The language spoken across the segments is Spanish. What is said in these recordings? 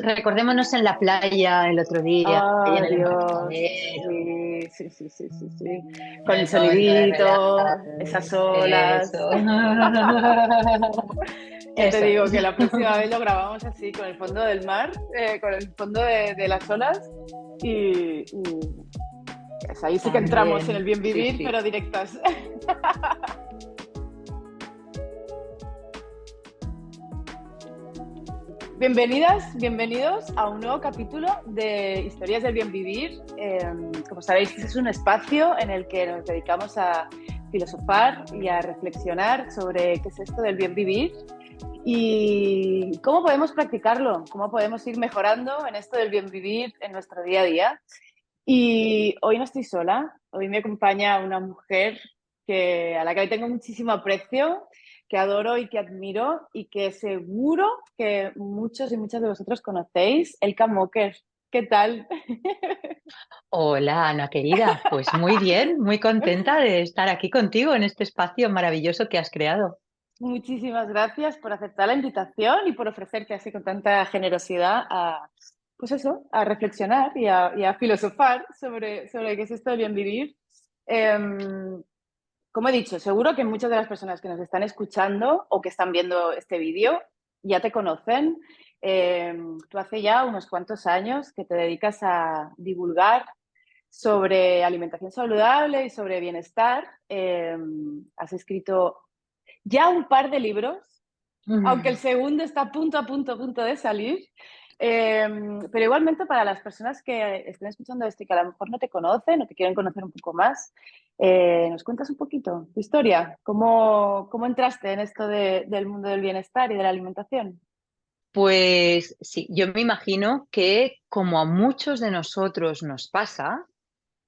recordémonos en la playa el otro día, ahí en Ah, el Dios. embarcadero. Sí, sí, sí, sí, sí, sí. Con el Un momento de relax. sonidito, esas olas. Eso. Ya te Eso digo es. que la próxima vez lo grabamos así, con el fondo del mar, con el fondo de las olas. Y pues ahí sí que entramos en el También, bien sí, vivir, sí. pero directas. Bienvenidas, bienvenidos a un nuevo capítulo de Historias del Bien Vivir. Como sabéis, este es un espacio en el que nos dedicamos a filosofar y a reflexionar sobre qué es esto del bien vivir y cómo podemos practicarlo, cómo podemos ir mejorando en esto del bien vivir en nuestro día a día. Y hoy no estoy sola, hoy me acompaña una mujer a la que le tengo muchísimo aprecio, que adoro y que admiro y que seguro que muchos y muchas de vosotros conocéis, Elka Moker. ¿Qué tal? Hola, Ana querida. Pues muy bien, muy contenta de estar aquí contigo en este espacio maravilloso que has creado. Muchísimas gracias por aceptar la invitación y por ofrecerte así con tanta generosidad a, pues eso, a reflexionar y a filosofar sobre qué es esto de bien vivir. Em, Como he dicho, seguro que muchas de las personas que nos están escuchando o que están viendo este vídeo ya te conocen. Tú hace ya unos cuantos años que te dedicas a divulgar sobre alimentación saludable y sobre bienestar. Has escrito ya un par de libros, aunque el Mm. segundo está a punto de salir. Eh, pero igualmente para las personas que estén escuchando esto y que a lo mejor no te conocen o te quieren conocer un poco más, ¿nos cuentas un poquito tu historia? ¿Cómo entraste en esto del mundo del bienestar y de la alimentación? Pues sí, yo me imagino que como a muchos de nosotros nos pasa,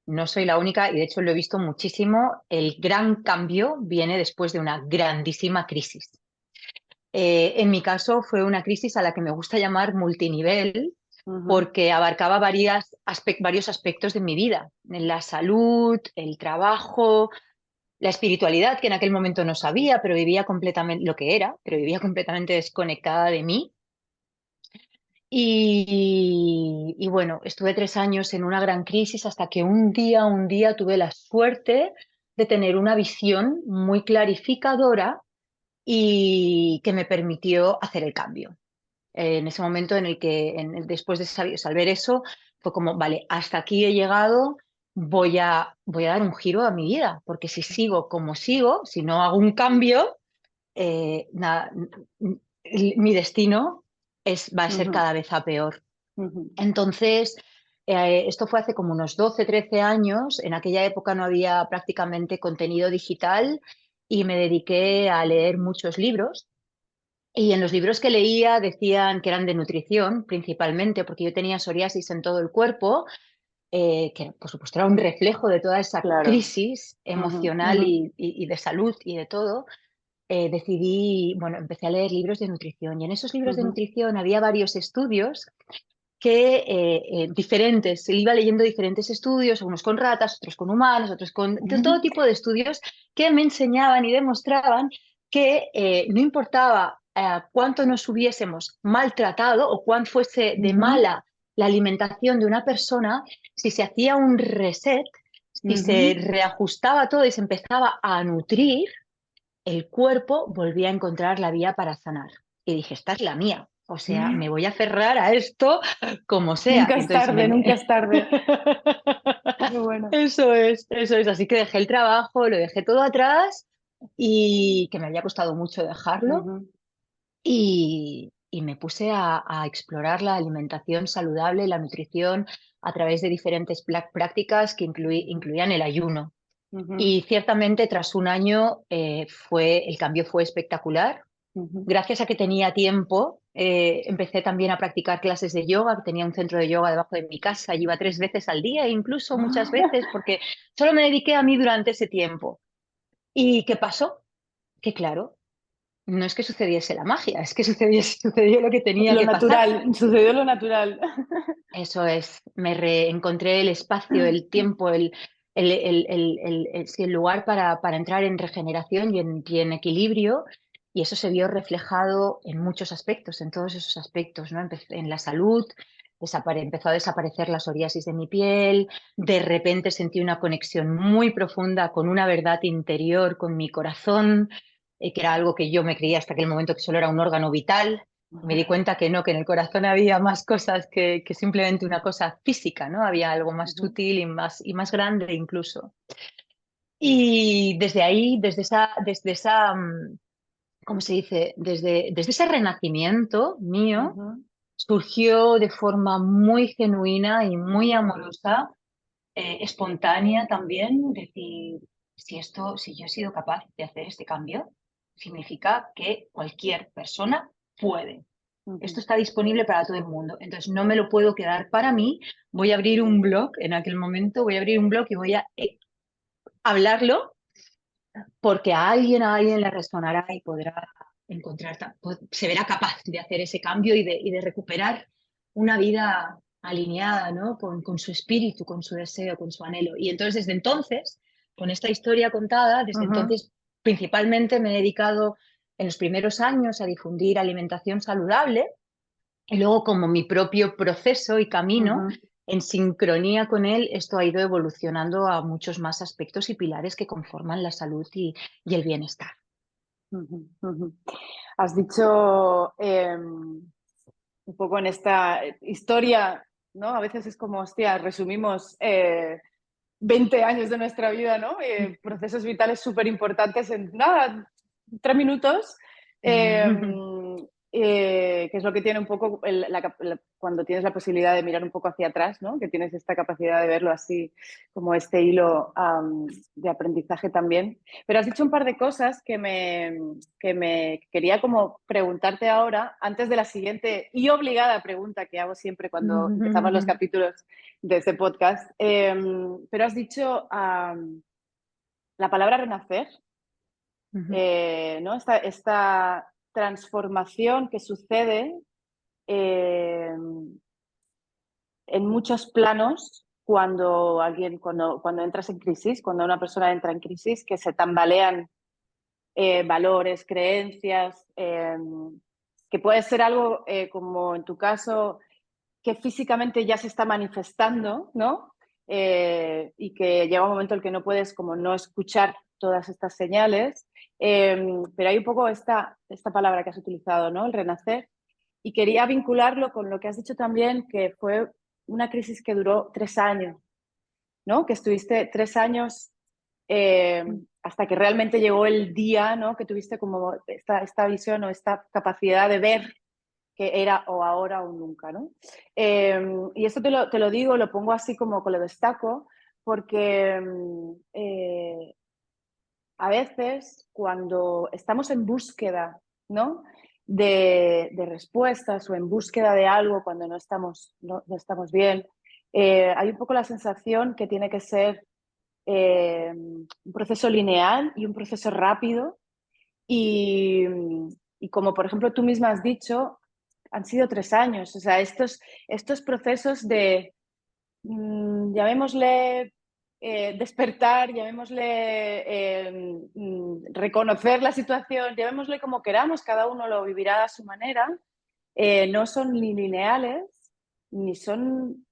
no soy la única y de hecho lo he visto muchísimo, el gran cambio viene después de una grandísima crisis. En mi caso fue una crisis a la que me gusta llamar multinivel Ujú, porque abarcaba varios aspectos de mi vida, la salud, el trabajo, la espiritualidad, que en aquel momento no sabía, pero vivía completamente lo que era, pero vivía completamente desconectada de mí. Y bueno, estuve 3 años en una gran crisis hasta que un día tuve la suerte de tener una visión muy clarificadora y que me permitió hacer el cambio. En ese momento en el que, después de saber eso, fue como, vale, hasta aquí he llegado, voy a dar un giro a mi vida, porque si sigo como sigo, si no hago un cambio, nada, mi destino va a ser ujú, cada vez a peor. ujú. Entonces, esto fue hace como unos 12 13 años. En aquella época no había prácticamente contenido digital y me dediqué a leer muchos libros. Y en los libros que leía decían que eran de nutrición, principalmente, porque yo tenía psoriasis en todo el cuerpo, que por supuesto era un reflejo de toda esa Claro. crisis Ujú, emocional ujú, y de salud y de todo. Decidí, bueno, empecé a leer libros de nutrición y en esos libros de ujú, nutrición había varios estudios que diferentes, iba leyendo diferentes estudios, unos con ratas, otros con humanos, otros con de todo tipo de estudios que me enseñaban y demostraban que no importaba cuánto nos hubiésemos maltratado o cuán fuese de ujú, mala la alimentación de una persona, si se hacía un reset, si se ujú. reajustaba todo y se empezaba a nutrir, el cuerpo volvía a encontrar la vía para sanar. Y dije, esta es la mía. O sea, me voy a aferrar a esto como sea. Nunca Y es entonces tarde, nunca es tarde. Qué bueno. Eso es, eso es. Así que dejé el trabajo, lo dejé todo atrás y que me había costado mucho dejarlo. Ujú, Y me puse a explorar la alimentación saludable, la nutrición a través de diferentes prácticas que incluían el ayuno. ujú, Y ciertamente tras un año el cambio fue espectacular. ujú. Gracias a que tenía tiempo, empecé también a practicar clases de yoga, que tenía un centro de yoga debajo de mi casa, y iba 3 veces al día, incluso muchas veces, porque solo me dediqué a mí durante ese tiempo. ¿Y qué pasó? Que claro, no es que sucediese la magia, es que sucedió lo que tenía Lo que pasar. natural, sucedió lo natural. Eso es, me reencontré el espacio, el tiempo, sí, el lugar para entrar en regeneración y en equilibrio. y eso se vio reflejado en muchos aspectos, en todos esos aspectos, ¿no? En la salud, empezó a desaparecer la psoriasis de mi piel, de repente sentí una conexión muy profunda con una verdad interior, con mi corazón, que era algo que yo me creía hasta aquel momento que solo era un órgano vital. Me di cuenta que no, que en el corazón había más cosas que simplemente una cosa física, ¿no? Había algo más sutil y más grande incluso. Y desde ahí, ¿cómo se dice? Desde ese renacimiento mío, Ujú, surgió de forma muy genuina y muy amorosa, espontánea también, decir, si yo he sido capaz de hacer este cambio, significa que cualquier persona puede. Esto ujú, está disponible para todo el mundo. Entonces no me lo puedo quedar para mí. Voy a abrir un blog en aquel momento, voy a abrir un blog y voy a hablarlo porque a alguien le resonará y podrá encontrar, se verá capaz de hacer ese cambio y de recuperar una vida alineada, ¿no? Con su espíritu, con su deseo, con su anhelo. Y entonces, desde entonces, con esta historia contada, desde ujú, entonces, principalmente me he dedicado en los primeros años a difundir alimentación saludable y luego como mi propio proceso y camino, ujú, en sincronía con él, esto ha ido evolucionando a muchos más aspectos y pilares que conforman la salud y el bienestar. ujú, ujú. Has dicho un poco en esta historia, ¿no? A veces es como, hostia, resumimos 20 años de nuestra vida, ¿no? Procesos vitales súper importantes en nada, 3 minutos, eh, que es lo que tiene un poco cuando tienes la posibilidad de mirar un poco hacia atrás, ¿no? Que tienes esta capacidad de verlo así como este hilo de aprendizaje también. Pero has dicho un par de cosas que me quería como preguntarte ahora, antes de la siguiente y obligada pregunta que hago siempre cuando empezamos los capítulos de este podcast. Pero has dicho la palabra renacer, ¿no? Esta transformación que sucede eh, en muchos planos cuando entras en crisis, cuando una persona entra en crisis, que se tambalean valores, creencias, que puede ser algo como en tu caso que físicamente ya se está manifestando, ¿no? Y que llega un momento en el que no puedes como no escuchar todas estas señales, pero hay un poco esta palabra que has utilizado, ¿no? El renacer. Y quería vincularlo con lo que has dicho también, que fue una crisis que duró 3 años, ¿no? Que estuviste 3 años hasta que realmente llegó el día, ¿no? Que tuviste como esta visión o esta capacidad de ver que era o ahora o nunca, ¿no? Y esto te lo digo, lo pongo así como que lo destaco, porque a veces cuando estamos en búsqueda, ¿no? De respuestas o en búsqueda de algo cuando no estamos bien, hay un poco la sensación que tiene que ser un proceso lineal y un proceso rápido y, y como por ejemplo tú misma has dicho, han sido 3 años. O sea, estos procesos de, llamémosle despertar, llamémosle reconocer la situación, llamémosle como queramos, cada uno lo vivirá a su manera, no son ni lineales ni son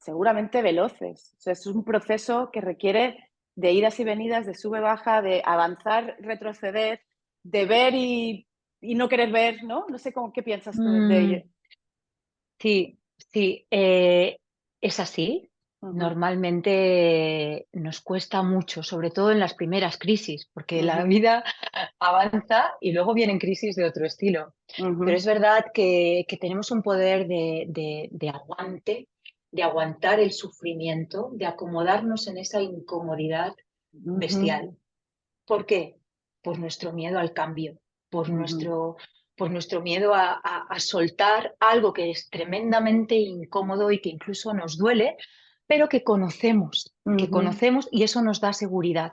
seguramente veloces. O sea, es un proceso que requiere de idas y venidas, de sube-baja, de avanzar, retroceder, de ver y no querer ver, ¿no? No sé cómo, qué piensas tú de ello. Mm, sí, sí, es así. Ujú, Normalmente nos cuesta mucho, sobre todo en las primeras crisis, porque la ujú, vida avanza y luego vienen crisis de otro estilo. Pero ujú, es verdad que tenemos un poder de aguante, de aguantar el sufrimiento, de acomodarnos en esa incomodidad ujú, bestial. ¿Por qué? Por nuestro miedo al cambio, por ujú, nuestro, por nuestro miedo a soltar algo que es tremendamente incómodo y que incluso nos duele, pero que ujú, conocemos y eso nos da seguridad.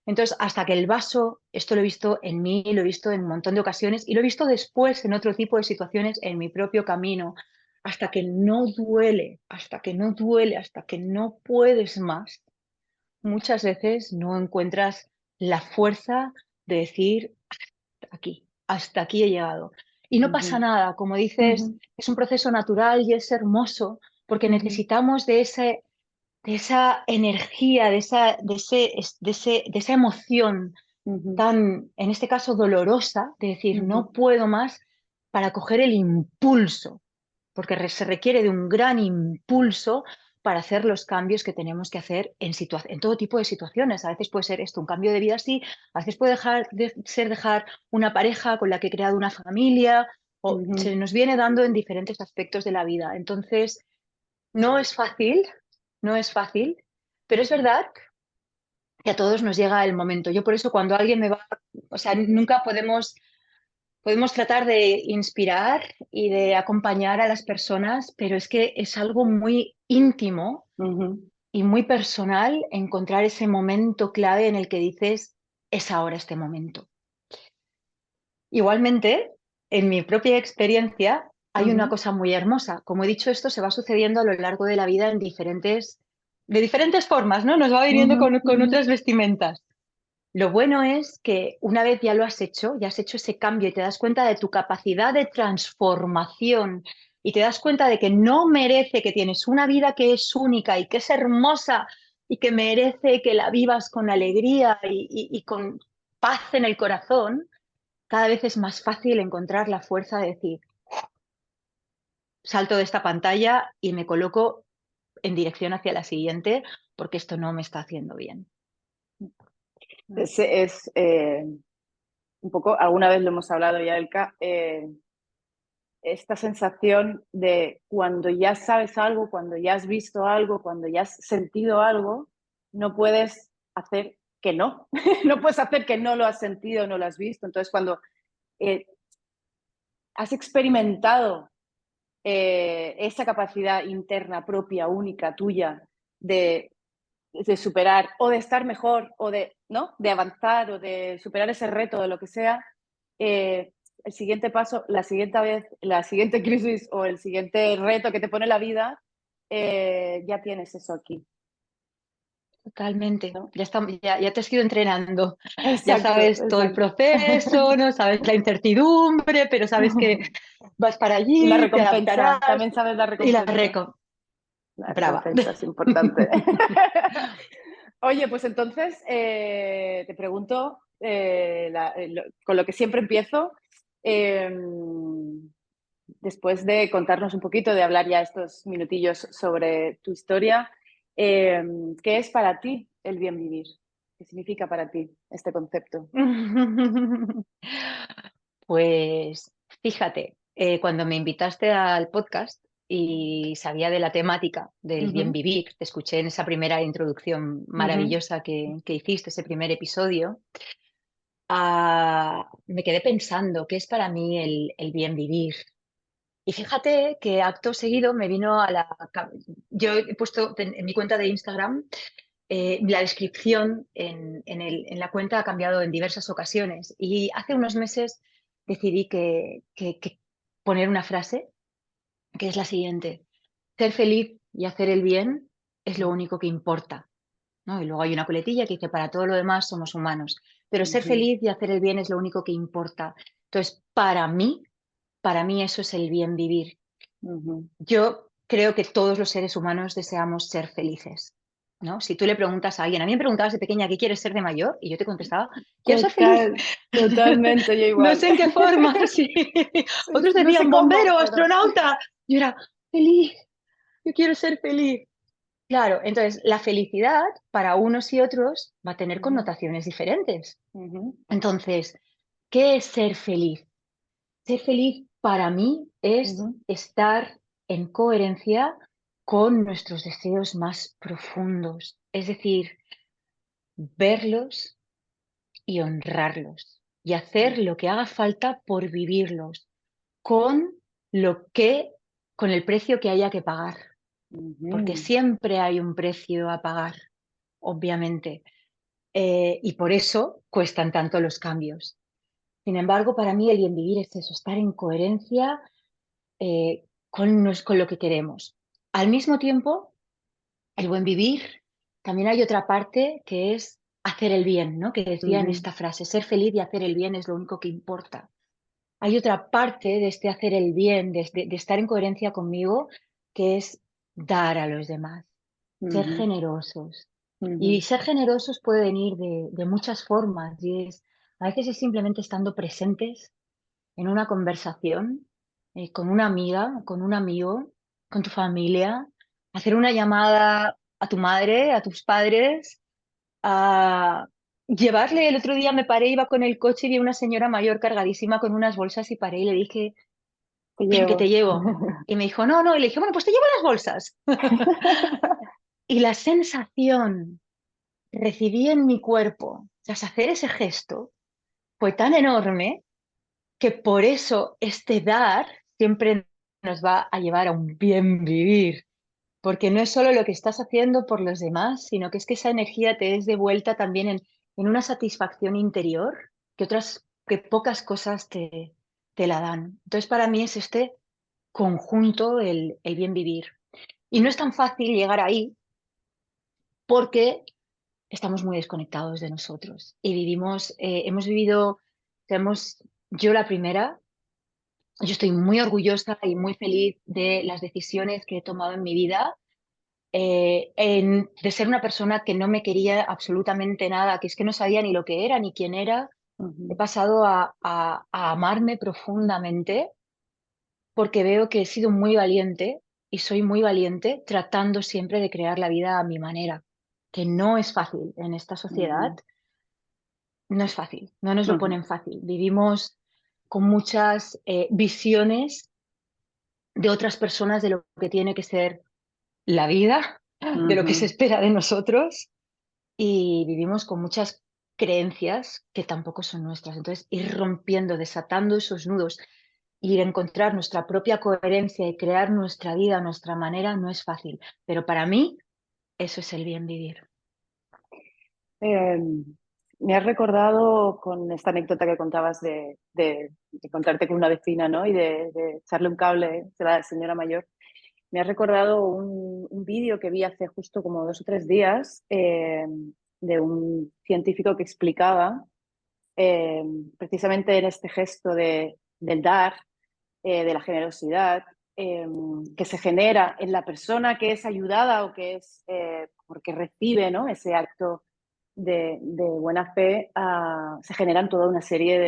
Entonces, hasta que el vaso, esto lo he visto en mí, lo he visto en un montón de ocasiones y lo he visto después en otro tipo de situaciones en mi propio camino, hasta que no duele, hasta que no duele, hasta que no puedes más, muchas veces no encuentras la fuerza de decir, hasta aquí he llegado. Y no pasa Ujú, nada, como dices, ujú, es un proceso natural y es hermoso, porque ujú, necesitamos de esa energía, de esa emoción ujú, tan, en este caso, dolorosa, de decir, ujú, no puedo más, para coger el impulso, porque se requiere de un gran impulso para hacer los cambios que tenemos que hacer en todo tipo de situaciones. A veces puede ser esto, un cambio de vida así, a veces puede ser dejar una pareja con la que he creado una familia, o ujú, se nos viene dando en diferentes aspectos de la vida. Entonces, no es fácil, no es fácil, pero es verdad que a todos nos llega el momento. Yo por eso cuando alguien me va, o sea, nunca podemos tratar de inspirar y de acompañar a las personas, pero es que es algo muy íntimo ujú, y muy personal encontrar ese momento clave en el que dices, es ahora este momento. Igualmente, en mi propia experiencia, hay una ujú, cosa muy hermosa. Como he dicho, esto se va sucediendo a lo largo de la vida de diferentes formas, ¿no? Nos va viniendo ujú, con ujú, otras vestimentas. Lo bueno es que una vez ya lo has hecho, ya has hecho ese cambio y te das cuenta de tu capacidad de transformación y te das cuenta de que no merece, que tienes una vida que es única y que es hermosa y que merece que la vivas con alegría y con paz en el corazón, cada vez es más fácil encontrar la fuerza de decir, salto de esta pantalla y me coloco en dirección hacia la siguiente porque esto no me está haciendo bien. Es un poco, alguna vez lo hemos hablado ya, Elka, esta sensación de cuando ya sabes algo, cuando ya has visto algo, cuando ya has sentido algo, no puedes hacer que no. No puedes hacer que no lo has sentido, no lo has visto. Entonces, cuando eh, has experimentado esa capacidad interna propia, única, tuya, de, de superar o de estar mejor o de, ¿no? De avanzar o de superar ese reto de lo que sea, eh, el siguiente paso, la siguiente vez, la siguiente crisis o el siguiente reto que te pone la vida, ya tienes eso aquí, Totalmente. ¿no? Ya te has ido entrenando. Ya Exacto, sabes todo el exacto. proceso, ¿no? Sabes la incertidumbre, pero sabes que vas para Y la allí, te recompensa, adaptarás también sabes la y la recompensa. reco. La Brava. recompensa es importante. Oye, pues entonces te pregunto, con lo que siempre empiezo, eh, después de contarnos un poquito, de hablar ya estos minutillos sobre tu historia, eh, ¿qué es para ti el bien vivir? ¿Qué significa para ti este concepto? Pues fíjate, cuando me invitaste al podcast y sabía de la temática del bien Ujú, vivir, te escuché en esa primera introducción ujú, maravillosa que hiciste, ese primer episodio, me quedé pensando, ¿qué es para mí el bien vivir? Y fíjate que acto seguido me vino Yo he puesto en mi cuenta de Instagram, la descripción en la cuenta ha cambiado en diversas ocasiones y hace unos meses decidí que poner una frase que es la siguiente: ser feliz y hacer el bien es lo único que importa, ¿no? Y luego hay una coletilla que dice, para todo lo demás somos humanos, pero ser ujú, feliz y hacer el bien es lo único que importa. Entonces, para mí eso es el bien vivir. ujú. Yo creo que todos los seres humanos deseamos ser felices, ¿no? Si tú le preguntas a alguien, a mí me preguntabas de pequeña qué quieres ser de mayor y yo te contestaba, quiero ser feliz. Total, totalmente, yo No igual. sé en qué forma, sí. Sí, Otros no sé decían cómo, bombero, pero... astronauta. Yo era feliz, yo quiero ser feliz. Claro, entonces la felicidad para unos y otros va a tener Ujú, connotaciones diferentes. ujú, Entonces, ¿qué es ser feliz? Ser feliz para mí es ujú, estar en coherencia con nuestros deseos más profundos, es decir, verlos y honrarlos y hacer lo que haga falta por vivirlos con lo que, con el precio que haya que pagar, porque ujú, siempre hay un precio a pagar, obviamente, y por eso cuestan tanto los cambios. Sin embargo, para mí el bien vivir es eso, estar en coherencia con lo que queremos. Al mismo tiempo, el buen vivir, también hay otra parte que es hacer el bien, ¿no? Que decía en Ujú, esta frase, ser feliz y hacer el bien es lo único que importa. Hay otra parte de este hacer el bien, de estar en coherencia conmigo, que es dar a los demás, ser ujú, generosos. Y ujú, ser generosos puede venir de muchas formas, y a veces es simplemente estando presentes en una conversación, con una amiga, con un amigo, con tu familia, hacer una llamada a tu madre, a tus padres, a llevarle. El otro día me paré, iba con el coche y vi a una señora mayor cargadísima con unas bolsas y paré y le dije, te ven que llevo. te llevo. Y me dijo, no, no, y le dije, bueno, pues te llevo las bolsas. Y la sensación que recibí en mi cuerpo tras hacer ese gesto fue tan enorme que por eso este dar siempre nos va a llevar a un bien vivir, porque no es solo lo que estás haciendo por los demás, sino que es que esa energía te es devuelta también en una satisfacción interior que pocas cosas te la dan. Entonces, para mí es este conjunto el bien vivir. Y no es tan fácil llegar ahí porque estamos muy desconectados de nosotros y hemos vivido, yo la primera. Yo estoy muy orgullosa y muy feliz de las decisiones que he tomado en mi vida, de ser una persona que no me quería absolutamente nada, que es que no sabía ni lo que era ni quién era. He Ujú, pasado a amarme profundamente porque veo que he sido muy valiente y soy muy valiente tratando siempre de crear la vida a mi manera, que no es fácil en esta sociedad, ujú, no es fácil, no nos lo ujú, ponen fácil. Vivimos con muchas visiones de otras personas de lo que tiene que ser la vida, de lo que se ujú, espera de nosotros, y vivimos con muchas creencias que tampoco son nuestras. Entonces, ir rompiendo, desatando esos nudos, ir a encontrar nuestra propia coherencia y crear nuestra vida a nuestra manera no es fácil, pero para mí eso es el bien vivir. Eh, Me has recordado con esta anécdota que contabas de encontrarte con una vecina, ¿no? Y de echarle un cable de la señora mayor. Me has recordado un vídeo que vi hace justo como 2 o 3 días, de un científico que explicaba, eh, precisamente en este gesto del dar, de la generosidad, eh, que se genera en la persona que es ayudada o que es porque recibe, ¿no? Ese acto de buena fe. Se generan toda una serie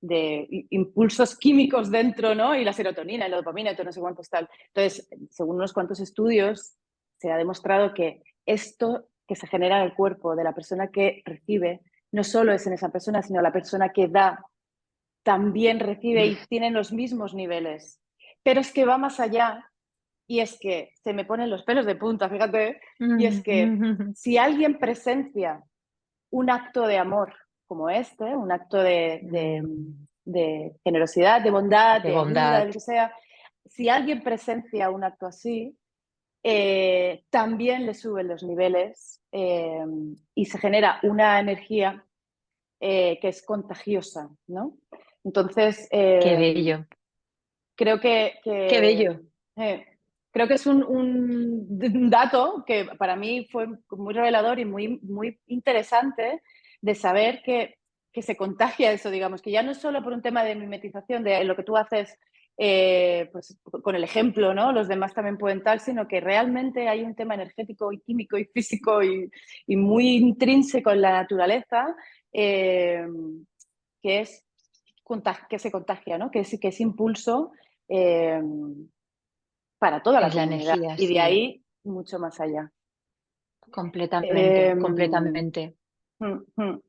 de impulsos químicos dentro, ¿no? Y la serotonina, y la dopamina, y todo no sé cuántos tal. Entonces, según unos cuantos estudios, se ha demostrado que esto que se genera en el cuerpo de la persona que recibe no solo es en esa persona, sino la persona que da también recibe y tienen los mismos niveles. Pero es que va más allá, y es que se me ponen los pelos de punta, fíjate, y es que si alguien presencia un acto de amor como este, un acto de generosidad, de bondad, De de ayuda, de bondad. lo que sea, si alguien presencia un acto así, también le suben los niveles, y se genera una energía que es contagiosa, ¿no? Entonces, Qué bello, creo qué bello. eh, creo que es un dato que para mí fue muy revelador y muy, muy interesante de saber que se contagia eso, digamos, que ya no es solo por un tema de mimetización, de lo que tú haces, pues, con el ejemplo, ¿no? Los demás también pueden tal, sino que realmente hay un tema energético y químico y físico y muy intrínseco en la naturaleza, eh, que es que se contagia, ¿no? Que es impulso, eh, para toda la Es la comunidad energía, y de sí, ahí mucho más allá. completamente, Eh, completamente. mm, mm,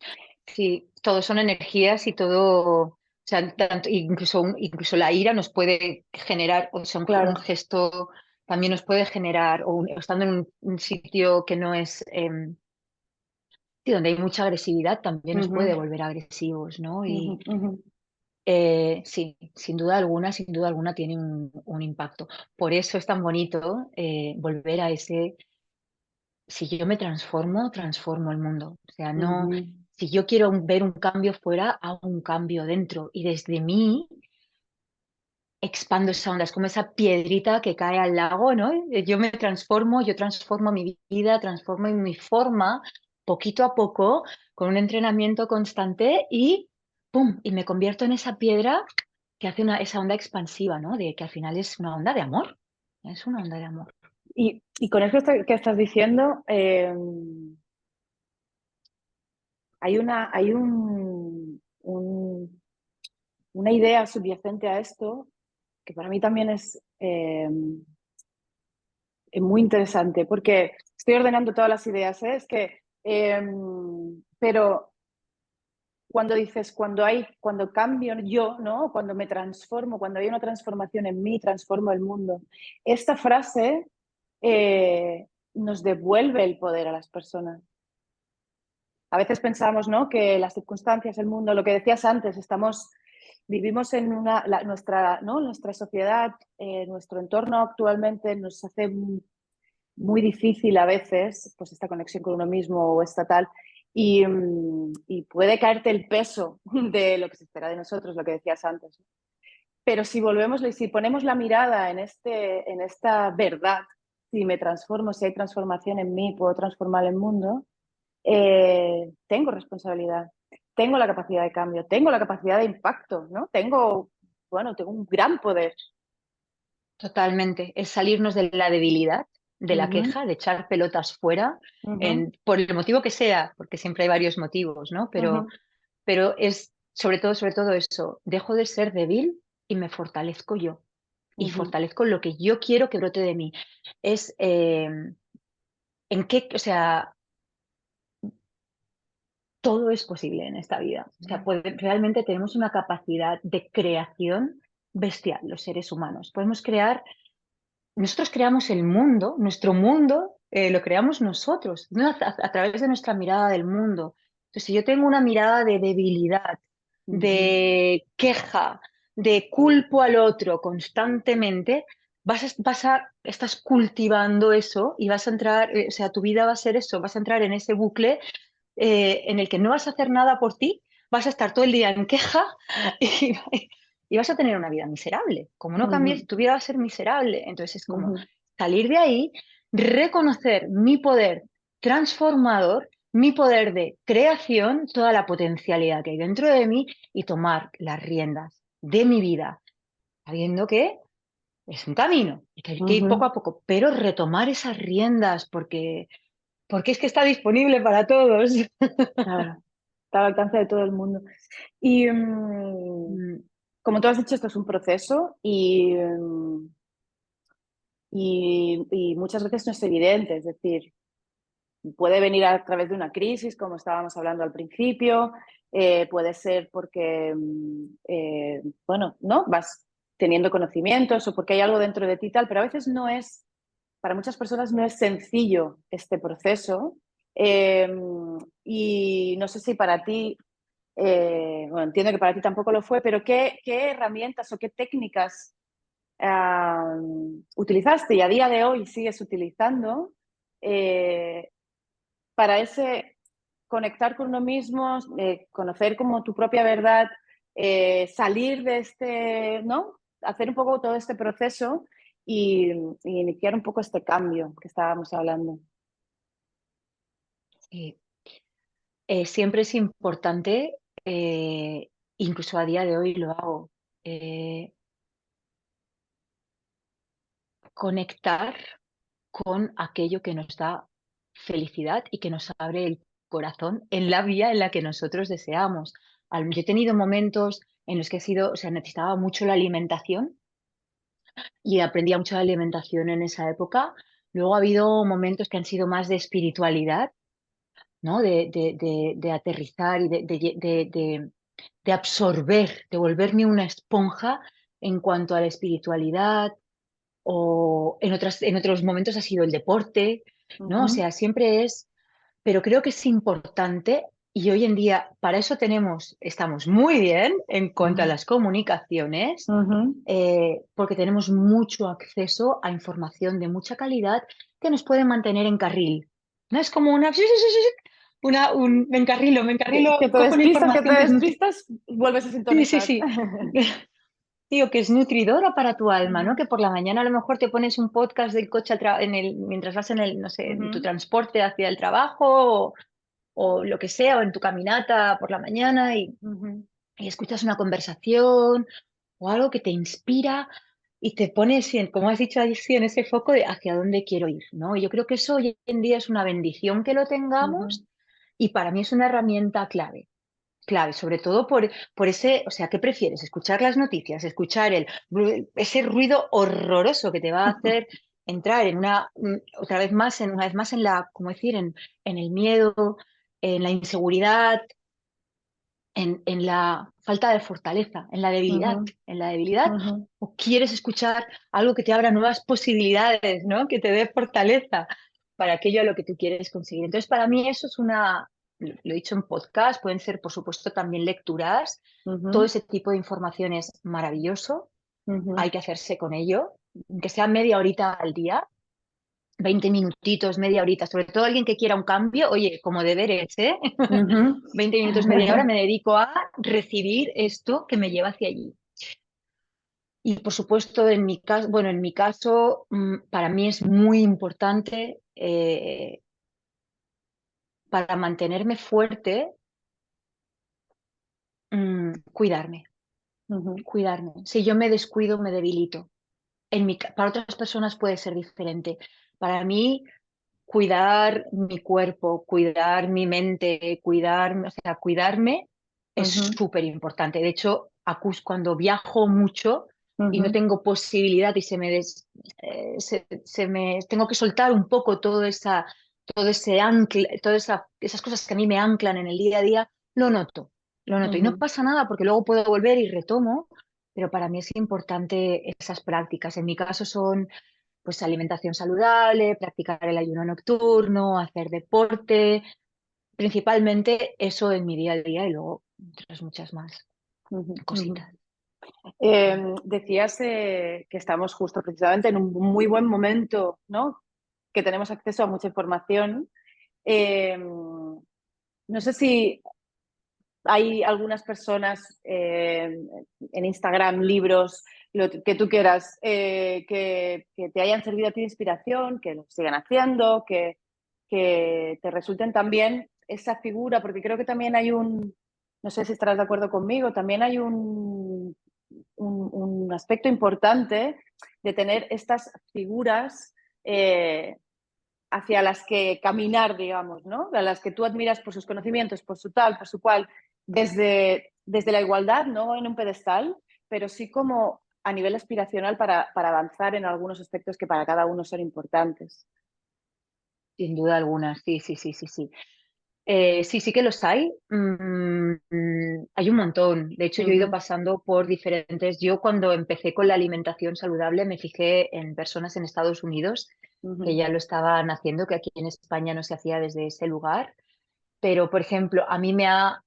Sí, todo son energías y todo, o sea, incluso la ira nos puede generar, o sea, un claro. gesto también nos puede generar, estando en un sitio que no es, sí, donde hay mucha agresividad, también nos Ujú, puede volver agresivos, ¿no? ujú, Y ujú, sí, sin duda alguna tiene un impacto. Por eso es tan bonito volver a ese, si yo me transformo, transformo el mundo. O sea, no, ujú, si yo quiero ver un cambio fuera, hago un cambio dentro. Y desde mí expando esa onda. Es como esa piedrita que cae al lago, ¿no? Yo me transformo, yo transformo mi vida, transformo mi forma. poquito a poco, con un entrenamiento constante y ¡pum! Y me convierto en esa piedra que hace esa onda expansiva, ¿no? De que al final es una onda de amor. Es una onda de amor. Y con eso que estás diciendo, hay una idea subyacente a esto que para mí también es muy interesante, porque estoy ordenando todas las ideas, ¿eh? Pero cuando dices, cuando cambio yo, ¿no? Cuando me transformo, cuando hay una transformación en mí, transformo el mundo. Esta frase nos devuelve el poder a las personas. A veces pensamos, ¿no? Que las circunstancias, el mundo, lo que decías antes, vivimos en nuestra sociedad, nuestro entorno actualmente nos hace muy difícil a veces, pues esta conexión con uno mismo o esta tal, y puede caerte el peso de lo que se espera de nosotros, lo que decías antes. Pero si ponemos la mirada en esta verdad, si me transformo, si hay transformación en mí, puedo transformar el mundo, tengo responsabilidad, tengo la capacidad de cambio, tengo la capacidad de impacto, ¿no? Tengo un gran poder. Totalmente. Es salirnos de la debilidad, de la Ujú, queja, de echar pelotas fuera, ujú, por el motivo que sea, porque siempre hay varios motivos, ¿no? ujú, Pero es sobre todo eso, dejo de ser débil y me fortalezco yo. Y ujú, fortalezco lo que yo quiero que brote de mí. Es en qué, o sea, todo es posible en esta vida. O sea, realmente tenemos una capacidad de creación bestial, los seres humanos. Podemos crear. Nosotros creamos el mundo, nuestro mundo lo creamos nosotros, ¿no? A través de nuestra mirada del mundo. Entonces, si yo tengo una mirada de debilidad, ujú, de queja, de culpo al otro constantemente, estás cultivando eso y vas a entrar, o sea, tu vida va a ser eso, vas a entrar en ese bucle en el que no vas a hacer nada por ti, vas a estar todo el día en queja y, y vas a tener una vida miserable. Como no cambies, ujú, tu vida va a ser miserable. Entonces es como ujú, salir de ahí, reconocer mi poder transformador, mi poder de creación, toda la potencialidad que hay dentro de mí y tomar las riendas de mi vida, sabiendo que es un camino y que hay que ir poco ujú. a poco, pero retomar esas riendas porque es que está disponible para todos. Claro, está al alcance de todo el mundo. Y Mm, como tú has dicho, esto es un proceso y muchas veces no es evidente, es decir, puede venir a través de una crisis, como estábamos hablando al principio, puede ser porque, bueno, ¿no? Vas teniendo conocimientos o porque hay algo dentro de ti y tal, pero a veces para muchas personas no es sencillo este proceso. Eh, y no sé si para ti, bueno, entiendo que para ti tampoco lo fue, pero ¿qué herramientas o qué técnicas utilizaste y a día de hoy sigues utilizando eh, para ese conectar con uno mismo, conocer como tu propia verdad, salir de ¿no? Hacer un poco todo este proceso y iniciar un poco este cambio que estábamos hablando. sí. Siempre es importante, incluso a día de hoy lo hago, eh, conectar con aquello que nos da felicidad y que nos abre el corazón en la vía en la que nosotros deseamos. Yo he tenido momentos en los que o sea, necesitaba mucho la alimentación y aprendía mucho de alimentación en esa época. Luego ha habido momentos que han sido más de espiritualidad, ¿no? De aterrizar y de absorber, de volverme una esponja en cuanto a la espiritualidad, o en otros momentos ha sido el deporte, ¿no? O Ujú, sea, siempre es, pero creo que es importante y hoy en día para eso estamos muy bien en cuanto a ujú, las comunicaciones, ujú, porque tenemos mucho acceso a información de mucha calidad que nos puede mantener en carril. No es como me encarrilo, que cojo una te información que es despistas, vuelves a sí, sí, sintonizar. sí. Tío, que es nutridora para tu alma, ¿no? Ujú, Que por la mañana a lo mejor te pones un podcast del coche mientras vas en el, no sé, en tu ujú, transporte hacia el trabajo o lo que sea, o en tu caminata por la mañana Ujú, y escuchas una conversación o algo que te inspira y te pones, como has dicho así, en ese foco de hacia dónde quiero ir, ¿no? Y yo creo que eso hoy en día es una bendición que lo ujú, tengamos y para mí es una herramienta clave. Clave, sobre todo por ese, o sea, ¿qué prefieres? ¿Escuchar las noticias? ¿Escuchar ese ruido horroroso que te va a hacer entrar en una vez más en la, ¿cómo decir? En el miedo, en la inseguridad, en la falta de fortaleza, en la debilidad, ujú, en la debilidad, ujú, o quieres escuchar algo que te abra nuevas posibilidades, ¿no? Que te dé fortaleza para aquello a lo que tú quieres conseguir. Entonces, para mí eso es lo he dicho en podcast, pueden ser, por supuesto, también lecturas. Todo ujú, ese tipo de información es maravilloso, ujú, hay que hacerse con ello, que sea media horita al día, 20 minutitos, media horita, sobre todo alguien que quiera un cambio, oye, como deberes, ¿eh? ujú. 20 minutos, media hora me dedico a recibir esto que me lleva hacia allí. Y por supuesto, en mi caso, bueno, en mi caso, para mí es muy importante para mantenerme fuerte, cuidarme, Ujú, cuidarme. Si yo me descuido, me debilito. Para otras personas puede ser diferente. Para mí, cuidar mi cuerpo, cuidar mi mente, o sea, cuidarme es ujú, súper importante. De hecho, cuando viajo mucho y no ujú, tengo posibilidad y tengo que soltar un poco todo ese ancla, esas cosas que a mí me anclan en el día a día, lo noto, lo noto. Y no ujú, pasa nada porque luego puedo volver y retomo, pero para mí es importante esas prácticas. En mi caso son pues alimentación saludable, practicar el ayuno nocturno, hacer deporte, principalmente eso en mi día a día y luego otras muchas más ujú, ujú. cositas. Decías que estamos justo precisamente en un muy buen momento, ¿no? Que tenemos acceso a mucha información. No sé si hay algunas personas en Instagram, libros, lo que tú quieras, que te hayan servido a ti de inspiración, que lo sigan haciendo, que te resulten también esa figura, porque creo que también hay no sé si estarás de acuerdo conmigo, también hay un aspecto importante de tener estas figuras hacia las que caminar, digamos, ¿no? A las que tú admiras por sus conocimientos, por su tal, por su cual, desde la igualdad, no en un pedestal, pero sí como a nivel aspiracional para avanzar en algunos aspectos que para cada uno son importantes. Sin duda alguna, sí, sí, sí, sí, sí. Sí, sí que los hay. Hay un montón. De hecho, yo he ido Ujú, pasando por diferentes. Yo cuando empecé con la alimentación saludable me fijé en personas en Estados Unidos que ujú, ya lo estaban haciendo, que aquí en España no se hacía desde ese lugar. Pero, por ejemplo, a mí me ha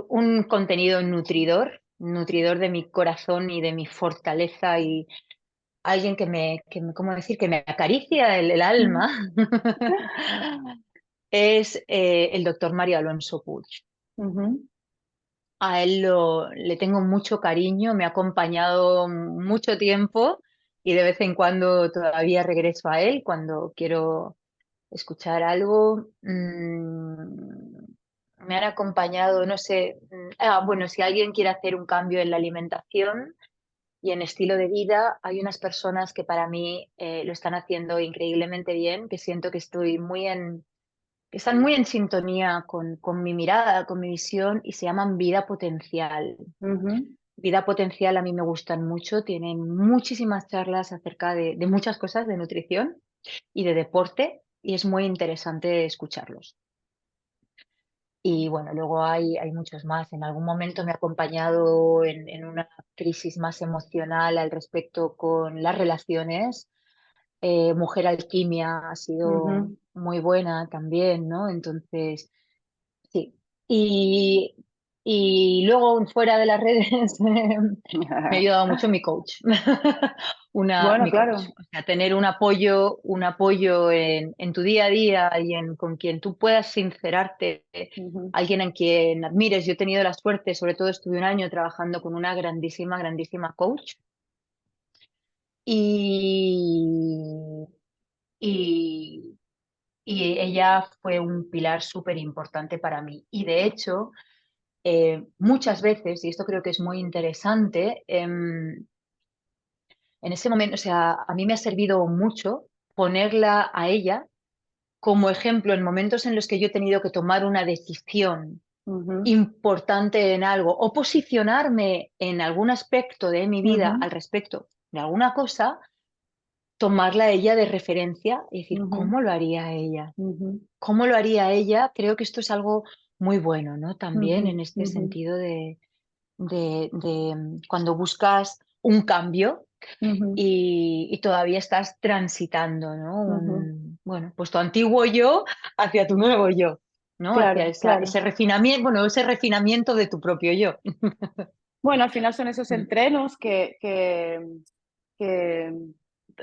un contenido nutridor de mi corazón y de mi fortaleza y alguien ¿cómo decir? Que me acaricia el ujú, alma, es el doctor Mario Alonso Puig. ujú, A él le tengo mucho cariño, me ha acompañado mucho tiempo y de vez en cuando todavía regreso a él cuando quiero escuchar algo. Me han acompañado, no sé, bueno, si alguien quiere hacer un cambio en la alimentación y en estilo de vida, hay unas personas que para mí lo están haciendo increíblemente bien, que siento que están muy en sintonía con mi mirada, con mi visión y se llaman Vida Potencial. ujú, Vida Potencial a mí me gustan mucho, tienen muchísimas charlas acerca de muchas cosas, de nutrición y de deporte, y es muy interesante escucharlos. Y bueno, luego hay muchos más. En algún momento me ha acompañado en una crisis más emocional al respecto con las relaciones. Mujer Alquimia ha sido ujú. muy buena también, ¿no? Entonces, sí. Y, y luego fuera de las redes me ha ayudado mucho mi coach. Bueno, Mi coach. claro. O sea, tener un apoyo en tu día a día y con quien tú puedas sincerarte, Ujú, alguien en quien admires. Yo he tenido la suerte, sobre todo estuve un año trabajando con una grandísima, grandísima coach. Y, y, y ella fue un pilar súper importante para mí. Y de hecho, muchas veces, y esto creo que es muy interesante, en ese momento, o sea, a mí me ha servido mucho ponerla a ella como ejemplo en momentos en los que yo he tenido que tomar una decisión Ujú, importante en algo o posicionarme en algún aspecto de mi vida ujú, al respecto de alguna cosa, tomarla a ella de referencia y decir, ujú, ¿cómo lo haría ella? ujú, ¿Cómo lo haría ella? Creo que esto es algo muy bueno, ¿no? También ujú, en este ujú, sentido cuando buscas un cambio ujú, y todavía estás transitando, ¿no? ujú. Bueno, pues tu antiguo yo hacia tu nuevo yo, ¿no? Hacia Claro, claro. ese refinamiento, bueno, ese refinamiento de tu propio yo. Bueno, al final son esos Mm, entrenos que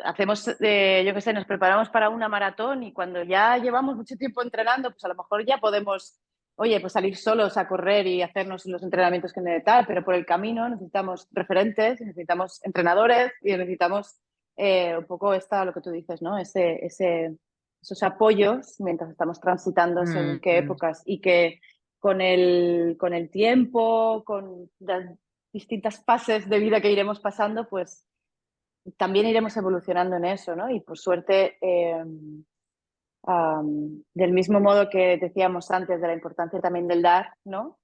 hacemos, yo qué sé, nos preparamos para una maratón y cuando ya llevamos mucho tiempo entrenando, pues a lo mejor ya podemos, oye, pues salir solos a correr y hacernos los entrenamientos que necesitamos, pero por el camino necesitamos referentes, necesitamos entrenadores y necesitamos un poco lo que tú dices, ¿no? Esos apoyos mientras estamos transitando según qué mm, épocas y que con el tiempo, con las distintas fases de vida que iremos pasando, pues también iremos evolucionando en eso, ¿no? Y por suerte, del mismo modo que decíamos antes de la importancia también del dar, ¿no?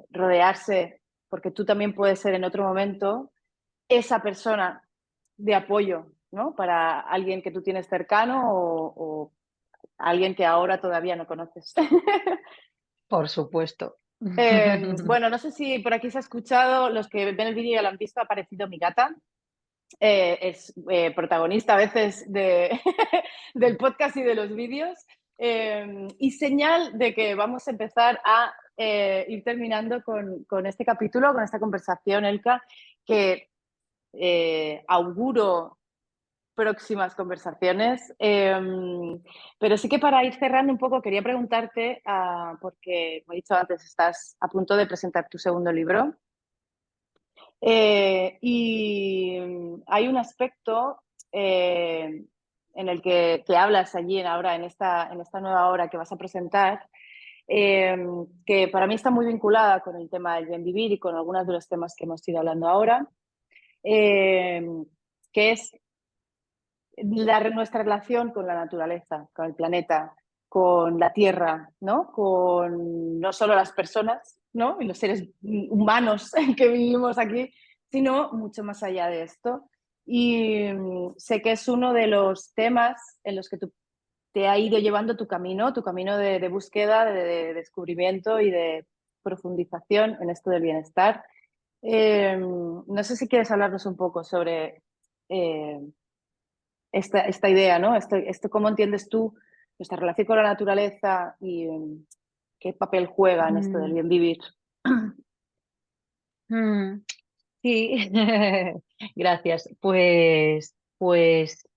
Rodearse, porque tú también puedes ser en otro momento esa persona de apoyo, ¿no? Para alguien que tú tienes cercano o alguien que ahora todavía no conoces. por supuesto. Bueno, no sé si por aquí se ha escuchado, los que ven el vídeo ya lo han visto, ha aparecido mi gata. Es protagonista a veces del podcast y de los vídeos. Y señal de que vamos a empezar a ir terminando con este capítulo, con esta conversación, Elka, que auguro próximas conversaciones. Pero sí que para ir cerrando un poco, quería preguntarte, porque, como he dicho antes, estás a punto de presentar tu segundo libro. Y hay un aspecto en el que hablas allí ahora, en esta nueva obra que vas a presentar, eh, que para mí está muy vinculada con el tema del bien vivir y con algunos de los temas que hemos ido hablando ahora, eh, que es nuestra relación con la naturaleza, con el planeta, con la tierra, ¿no? Con no solo las personas, ¿no? Y los seres humanos que vivimos aquí, sino mucho más allá de esto. Y sé que es uno de los temas en los que tú te ha ido llevando tu camino de búsqueda, de descubrimiento y de profundización en esto del bienestar. No sé si quieres hablarnos un poco sobre eh, esta idea, ¿no? ¿Cómo entiendes tú nuestra relación con la naturaleza y qué papel juega en esto del Mm, bien vivir? mm, sí, gracias. Pues,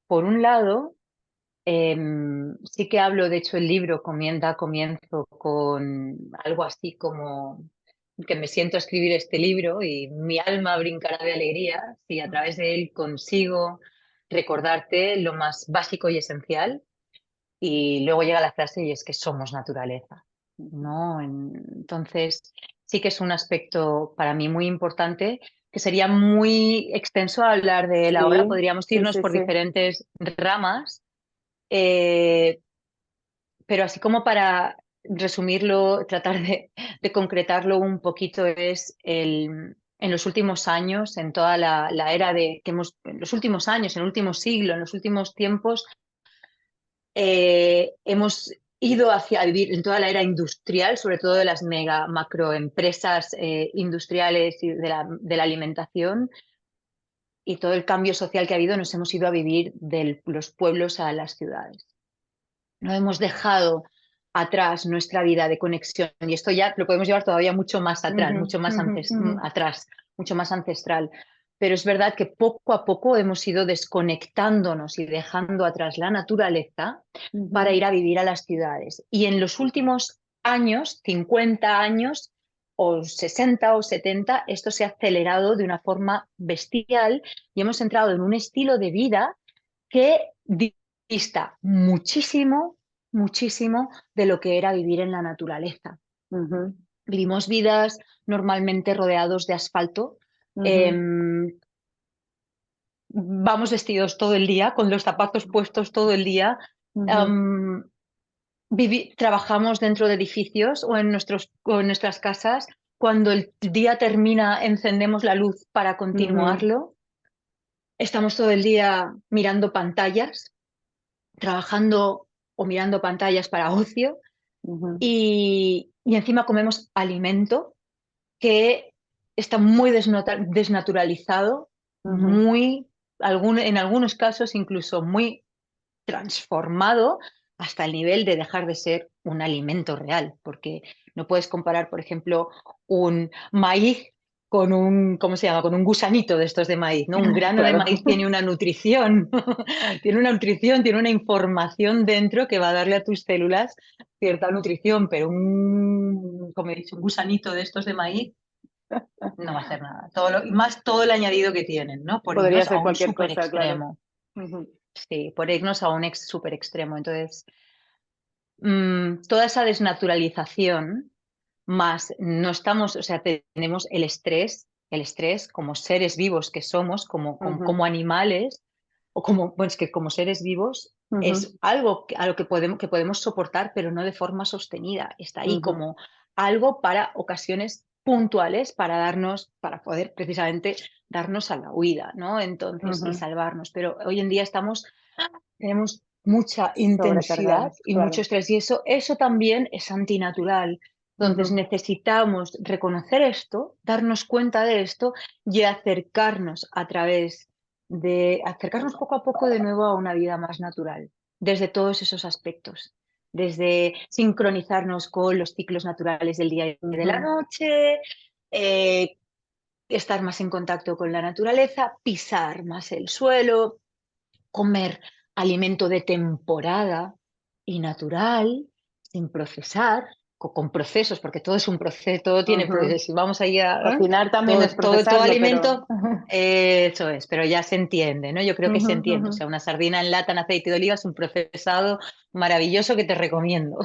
por un lado, sí que hablo, de hecho, el libro comienzo con algo así como que me siento a escribir este libro y mi alma brincará de alegría si a través de él consigo recordarte lo más básico y esencial. Y luego llega la frase y es que somos naturaleza, ¿no? Entonces, sí que es un aspecto para mí muy importante, que sería muy extenso hablar de él ahora. Sí, Podríamos sí, irnos sí, por sí. diferentes ramas, eh, pero así como para resumirlo, tratar de concretarlo un poquito, en los últimos años, en toda la era en los últimos años, en el último siglo, en los últimos tiempos, hemos ido hacia vivir en toda la era industrial, sobre todo de las mega macroempresas industriales y de la alimentación, y todo el cambio social que ha habido, nos hemos ido a vivir de los pueblos a las ciudades. No hemos dejado atrás nuestra vida de conexión, y esto ya lo podemos llevar todavía mucho más atrás, Ujú, mucho más ujú, ujú, atrás, mucho más ancestral. Pero es verdad que poco a poco hemos ido desconectándonos y dejando atrás la naturaleza para ujú, ir a vivir a las ciudades. Y en los últimos años, 50 años o 60 o 70, esto se ha acelerado de una forma bestial y hemos entrado en un estilo de vida que dista muchísimo muchísimo de lo que era vivir en la naturaleza. Ujú, Vivimos vidas normalmente rodeados de asfalto. ujú, em, Vamos vestidos todo el día, con los zapatos puestos todo el día. ujú, em, Trabajamos dentro de edificios o en nuestras casas. Cuando el día termina, encendemos la luz para ujú, continuarlo. Estamos todo el día mirando pantallas, trabajando o mirando pantallas para ocio ujú, y encima comemos alimento que está muy desnaturalizado, ujú, en algunos casos incluso muy transformado hasta el nivel de dejar de ser un alimento real, porque no puedes comparar, por ejemplo, un maíz con ¿cómo se llama? Con un gusanito de estos de maíz, ¿no? Un grano de claro. maíz tiene una nutrición, tiene una nutrición, tiene una información dentro que va a darle a tus células cierta nutrición, pero como he dicho, un gusanito de estos de maíz no va a hacer nada. Y más todo el añadido que tienen, ¿no? Por Podría irnos a ser un cualquier súper cosa, claro. extremo. Ujú, Sí, por irnos a un súper extremo. Entonces, toda esa desnaturalización, más no estamos, o sea, tenemos el estrés como seres vivos que somos, ujú, como animales, o como, bueno, es que como seres vivos ujú, es algo a lo que podemos soportar, pero no de forma sostenida. Está ahí ujú, como algo para ocasiones puntuales para poder precisamente darnos a la huida, ¿no? Entonces, y ujú. salvarnos. Pero hoy en día tenemos mucha intensidad Sobrecargados, y mucho claro. estrés y eso también es antinatural. Entonces Ujú, necesitamos reconocer esto, darnos cuenta de esto y acercarnos poco a poco de nuevo a una vida más natural, desde todos esos aspectos, desde sincronizarnos con los ciclos naturales del día y de la ujú, noche, eh, estar más en contacto con la naturaleza, pisar más el suelo, comer alimento de temporada y natural, sin procesar, con procesos, porque todo es un proceso, todo tiene ujú. procesos. Vamos ahí a Cocinar también es todo procesarlo, pero... alimento, eso es, pero ya se entiende, ¿no? Yo creo que Ujú, se entiende. ujú. O sea, una sardina en lata en aceite de oliva es un procesado maravilloso que te recomiendo.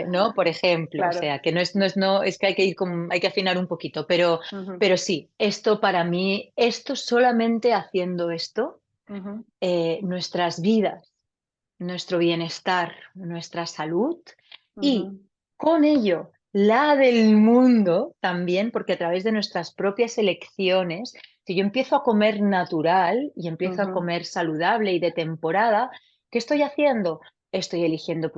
¿No? Por ejemplo, o Claro. sea, que no es que hay que afinar un poquito, pero, Ujú, pero sí, esto para mí, esto solamente haciendo esto ujú, nuestras vidas, nuestro bienestar, nuestra salud y ujú, con ello la del mundo también, porque a través de nuestras propias elecciones, si yo empiezo a comer natural y empiezo a ujú, comer saludable y de temporada, ¿qué estoy haciendo? Estoy eligiendo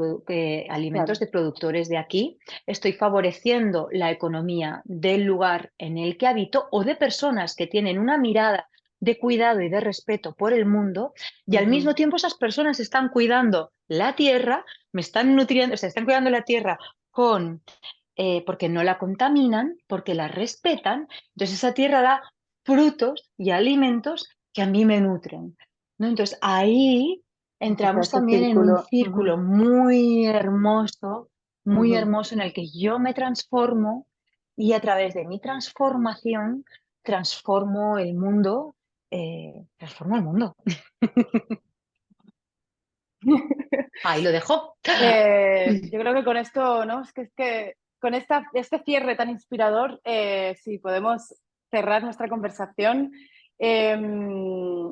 alimentos claro. de productores de aquí, estoy favoreciendo la economía del lugar en el que habito o de personas que tienen una mirada de cuidado y de respeto por el mundo y al Ujú, mismo tiempo esas personas están cuidando la tierra, me están nutriendo, o sea, están cuidando la tierra porque no la contaminan, porque la respetan, entonces esa tierra da frutos y alimentos que a mí me nutren, ¿no? Entonces ahí empieza entramos ese también en un círculo. círculo Ujú, muy ujú. hermoso en el que yo me transformo y a través de mi transformación transformo el mundo. Ahí lo dejo. Yo creo que con esto, ¿no? Es que con este cierre tan inspirador, si podemos cerrar nuestra conversación.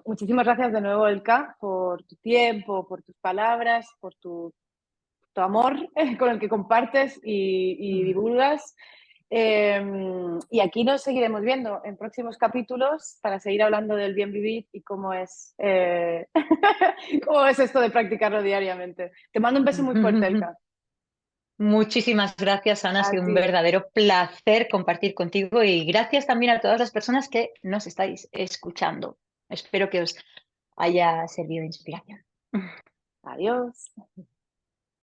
Muchísimas gracias de nuevo, Elka, por tu tiempo, por tus palabras, por tu amor con el que compartes y divulgas. Y aquí nos seguiremos viendo en próximos capítulos para seguir hablando del bien vivir y cómo es esto de practicarlo diariamente. Te mando un beso muy fuerte, Elka. Muchísimas gracias, Ana. Ha A sido un ti. verdadero placer compartir contigo y gracias también a todas las personas que nos estáis escuchando. Espero que os haya servido de inspiración. Adiós.